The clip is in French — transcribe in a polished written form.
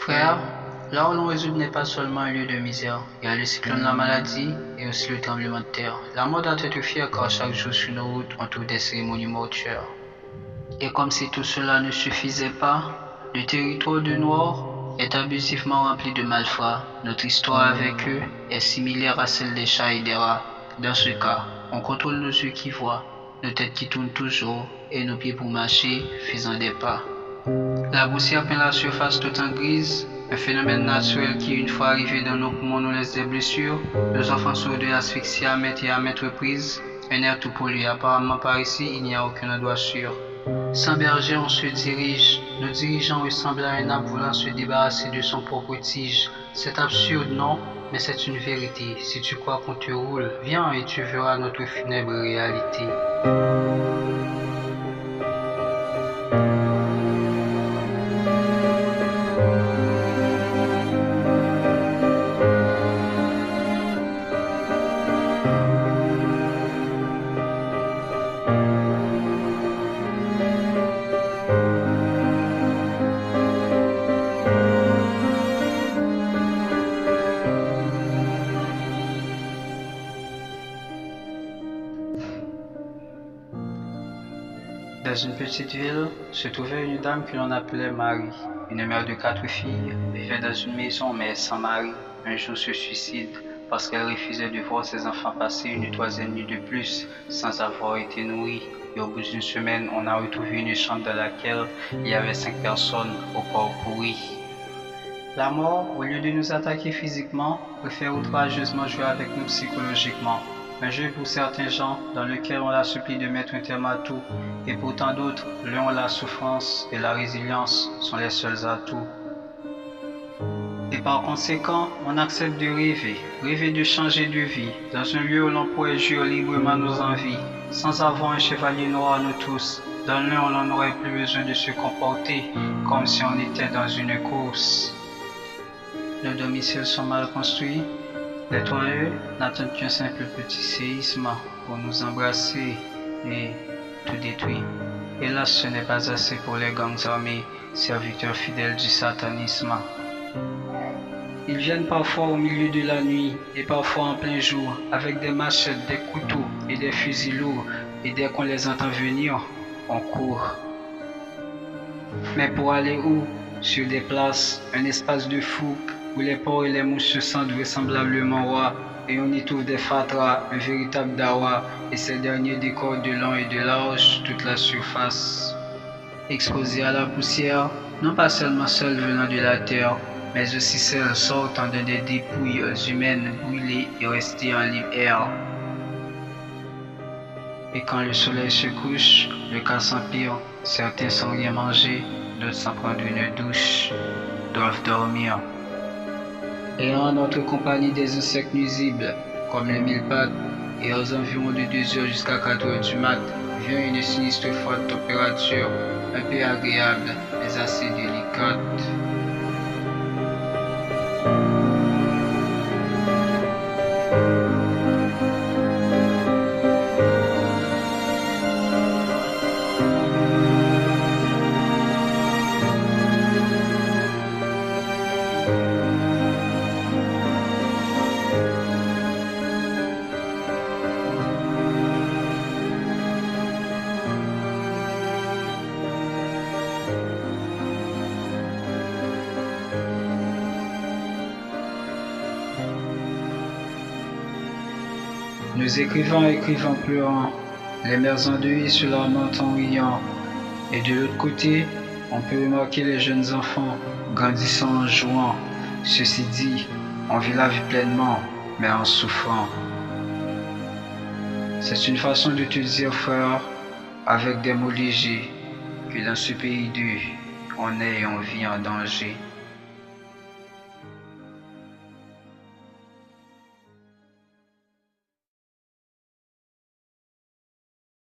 Frère, là où l'on résout n'est pas seulement un lieu de misère. Il y a le cyclone, la maladie et aussi le tremblement de terre. La mort doit être fière car chaque jour sur nos routes, on trouve des cérémonies mortuaires. Et comme si tout cela ne suffisait pas, le territoire du Nord est abusivement rempli de malfrats. Notre histoire avec eux est similaire à celle des chats et des rats. Dans ce cas, on contrôle nos yeux qui voient, nos têtes qui tournent toujours et nos pieds pour marcher, faisant des pas. La poussière peint la surface tout en grise, un phénomène naturel qui, une fois arrivé dans nos poumons, nous laisse des blessures. Nos enfants souffrent de l'asphyxie à maintes reprises. Un air tout pollué. Apparemment par ici, il n'y a aucun endroit sûr. Sans berger, on se dirige. Nos dirigeants ressemblent à un arbre voulant se débarrasser de son propre tige. C'est absurde, non? Mais c'est une vérité. Si tu crois qu'on te roule, viens et tu verras notre funèbre réalité. Dans une petite ville se trouvait une dame que l'on appelait Marie, une mère de 4 filles, vivait dans une maison mais sans mari. Un jour se suicide parce qu'elle refusait de voir ses enfants passer une 3e nuit de plus sans avoir été nourris. Et au bout d'une semaine, on a retrouvé une chambre dans laquelle il y avait 5 personnes au corps pourri. La mort, au lieu de nous attaquer physiquement, préfère outrageusement jouer avec nous psychologiquement. Un jeu pour certains gens dans lequel on la supplie de mettre un terme à tout, et pour tant d'autres, l'un la souffrance et la résilience sont les seuls atouts. Et par conséquent, on accepte de rêver de changer de vie, dans un lieu où l'on pourrait jouir librement nos envies, sans avoir un chevalier noir à nous tous, dans l'un où l'on n'aurait plus besoin de se comporter comme si on était dans une course. Nos domiciles sont mal construits. Les toits, eux, n'attendent qu'un simple petit séisme pour nous embrasser et tout détruire. Hélas, ce n'est pas assez pour les gangs armés, serviteurs fidèles du satanisme. Ils viennent parfois au milieu de la nuit et parfois en plein jour, avec des machettes, des couteaux et des fusils lourds, et dès qu'on les entend venir, on court. Mais pour aller où? Sur des places, un espace de fou, où les porcs et les mouches se sentent vraisemblablement rois, et on y trouve des fatras, un véritable dawa, et ces derniers décorent de long et de large toute la surface. Exposés à la poussière, non pas seulement celles venant de la terre, mais aussi celles sortant de des dépouilles humaines brûlées et restées en libre air. Et quand le soleil se couche, le cas s'empire, certains sans rien manger, d'autres sans prendre une douche, doivent dormir. Et en notre compagnie des insectes nuisibles, comme les mille-pattes, et aux environs de 2 heures jusqu'à 4 heures du mat, vient une sinistre forte température, un peu agréable, mais assez délicate. Nous écrivant pleurant, les mères endeuillées se lamentent en riant, et de l'autre côté, on peut remarquer les jeunes enfants grandissant en jouant. Ceci dit, on vit la vie pleinement, mais en souffrant. C'est une façon de te dire, frère, avec des mots légers, que dans ce pays dur, on est et on vit en danger.